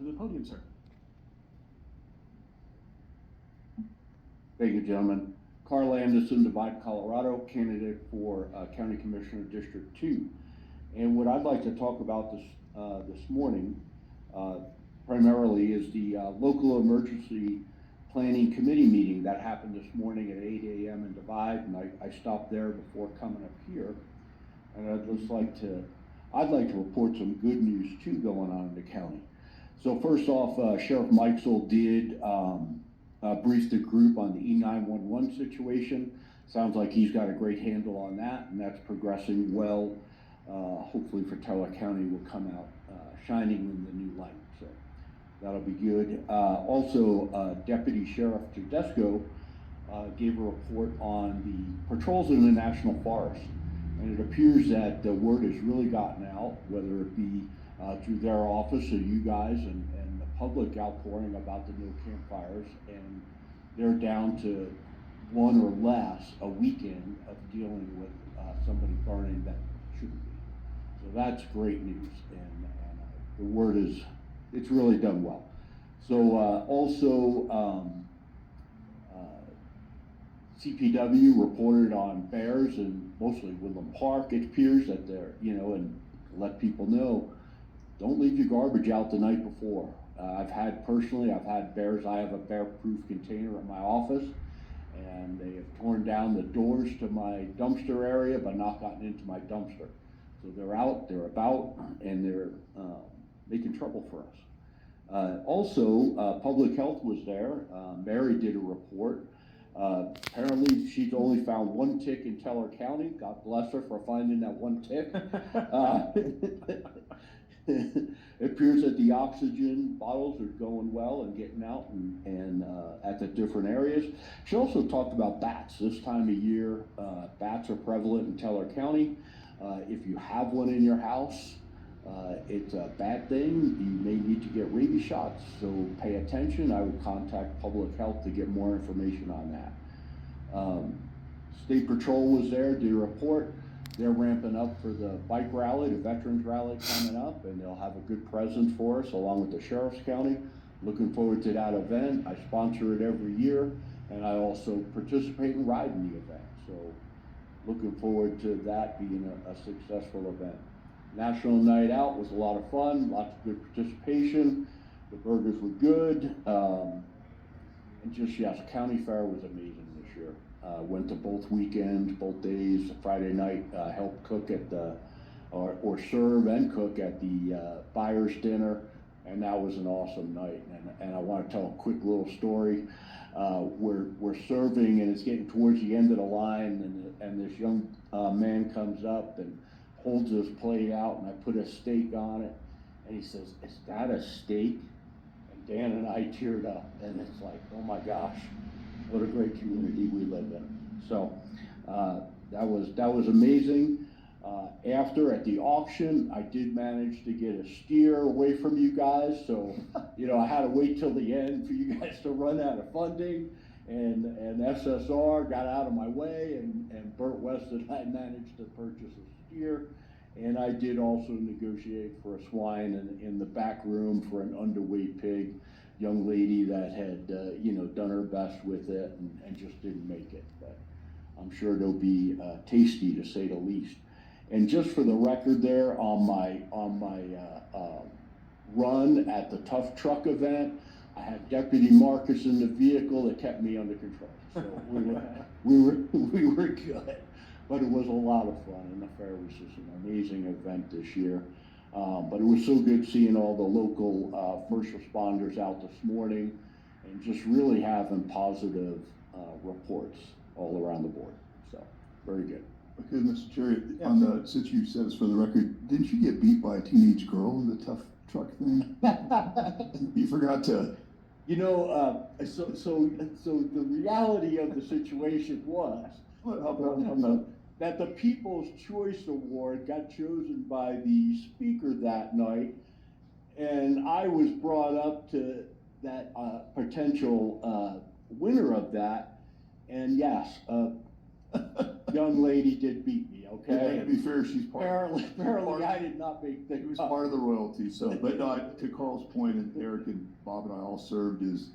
to the podium, sir. Thank you, gentlemen. Carl Anderson, Divide, Colorado, candidate for County Commissioner District 2. And what I'd like to talk about this morning primarily is the local emergency planning committee meeting that happened this morning at 8 a.m. in Divide, and I stopped there before coming up here. And I'd like to report some good news too going on in the county. So first off, Sheriff Mikesell did brief the group on the E911 situation. Sounds like he's got a great handle on that, and that's progressing well. Hopefully for Teller County will come out shining in the new light, so that'll be good. Also, Deputy Sheriff Tedesco gave a report on the patrols in the National Forest, and it appears that the word has really gotten out, whether it be through their office or you guys and the public outpouring about the no campfires, and they're down to one or less a weekend of dealing with somebody burning that shouldn't be. So that's great news, and the word is, it's really done well. So also CPW reported on bears in mostly Woodland Park. It appears that they're, and let people know, don't leave your garbage out the night before. I've had bears. I have a bear-proof container at my office, and they have torn down the doors to my dumpster area but not gotten into my dumpster. So they're out, they're about, and they're making trouble for us. Also, public health was there. Mary did a report. Apparently she's only found one tick in Teller County. God bless her for finding that one tick. It appears that the oxygen bottles are going well and getting out and at the different areas. She also talked about bats. This time of year, bats are prevalent in Teller County. If you have one in your house, it's a bad thing. You may need to get rabies shots, so pay attention. I would contact public health to get more information on that. State Patrol was there, did a report. They're ramping up for the bike rally, the Veterans Rally coming up, and they'll have a good presence for us along with the Sheriff's County. Looking forward to that event. I sponsor it every year, and I also participate and ride in the event. So looking forward to that being a successful event. National Night Out was a lot of fun, lots of good participation. The burgers were good. And just, yes, County Fair was amazing this year. Went to both weekends, both days. Friday night, helped cook at or serve and cook at the buyer's dinner, and that was an awesome night. And I want to tell a quick little story. We're serving, and it's getting towards the end of the line, and this young man comes up and holds his plate out, and I put a steak on it, and he says, "Is that a steak?" And Dan and I teared up, and it's like, oh my gosh, what a great community we live in. So that was amazing. After, at the auction, I did manage to get a steer away from you guys, so I had to wait till the end for you guys to run out of funding, and SSR got out of my way, and Burt West and I managed to purchase a steer. And I did also negotiate for a swine in the back room for an underweight pig, young lady that had done her best with it and just didn't make it. But I'm sure it'll be tasty, to say the least. And just for the record, there on my run at the Tough Truck event, I had Deputy Marcus in the vehicle that kept me under control. So we were good. But it was a lot of fun, and the fair was just an amazing event this year. But it was so good seeing all the local first responders out this morning, and just really having positive reports all around the board. So, very good. Okay, Mr. Chair, since you said this for the record, didn't you get beat by a teenage girl in the Tough Truck thing? You forgot to. So the reality of the situation was that the People's Choice Award got chosen by the speaker that night, and I was brought up to that potential winner of that, and yes, young lady did beat me, okay? And to be fair, she's Apparently, I did not make the He was cut. part of the royalty, so, but no, to Carl's point, and Eric and Bob and I all served, is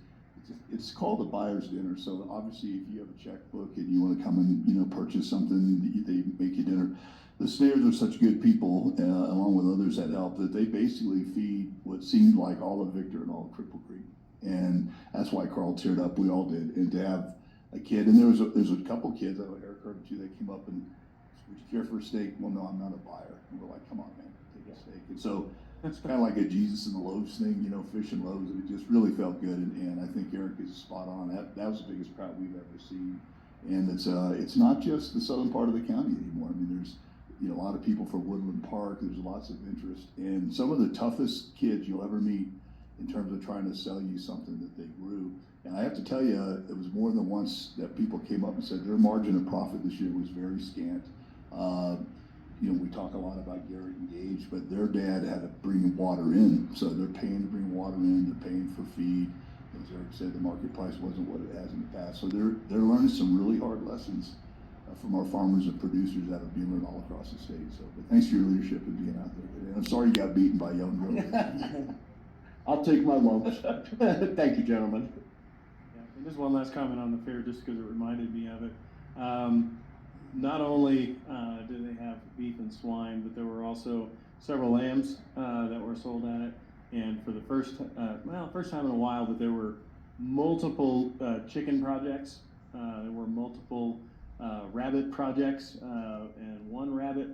it's called a buyer's dinner. So obviously, if you have a checkbook and you want to come and, you know, purchase something, they make you dinner. The Snares are such good people, along with others that help, that they basically feed what seemed like all of Victor and all of Cripple Creek. And that's why Carl teared up, we all did. And to have a kid, and there's a couple kids, I know Eric heard too, that came up and, would you care for a steak? Well, no, I'm not a buyer. And we're like, come on, man, take a steak. And so it's kind of like a Jesus and the loaves thing, you know, fish and loaves. And it just really felt good. And I think Eric is spot on. That was the biggest crowd we've ever seen. And it's not just the southern part of the county anymore. I mean, there's, you know, a lot of people from Woodland Park. There's lots of interest. And some of the toughest kids you'll ever meet in terms of trying to sell you something that they grew. And I have to tell you, it was more than once that people came up and said their margin of profit this year was very scant. You know, we talk a lot about Garrett and Gage, but their dad had to bring water in. So they're paying to bring water in, they're paying for feed. As Eric said, the market price wasn't what it has in the past. So they're learning some really hard lessons from our farmers and producers that are being learned all across the state. So, but thanks for your leadership and being out there. And I'm sorry you got beaten by young girls. I'll take my lumps. Thank you, gentlemen. Yeah, and just one last comment on the fair, just because it reminded me of it. Not only did they have beef and swine, but there were also several lambs that were sold at it. And for the first time in a while, but there were multiple chicken projects. There were multiple rabbit projects, and one rabbit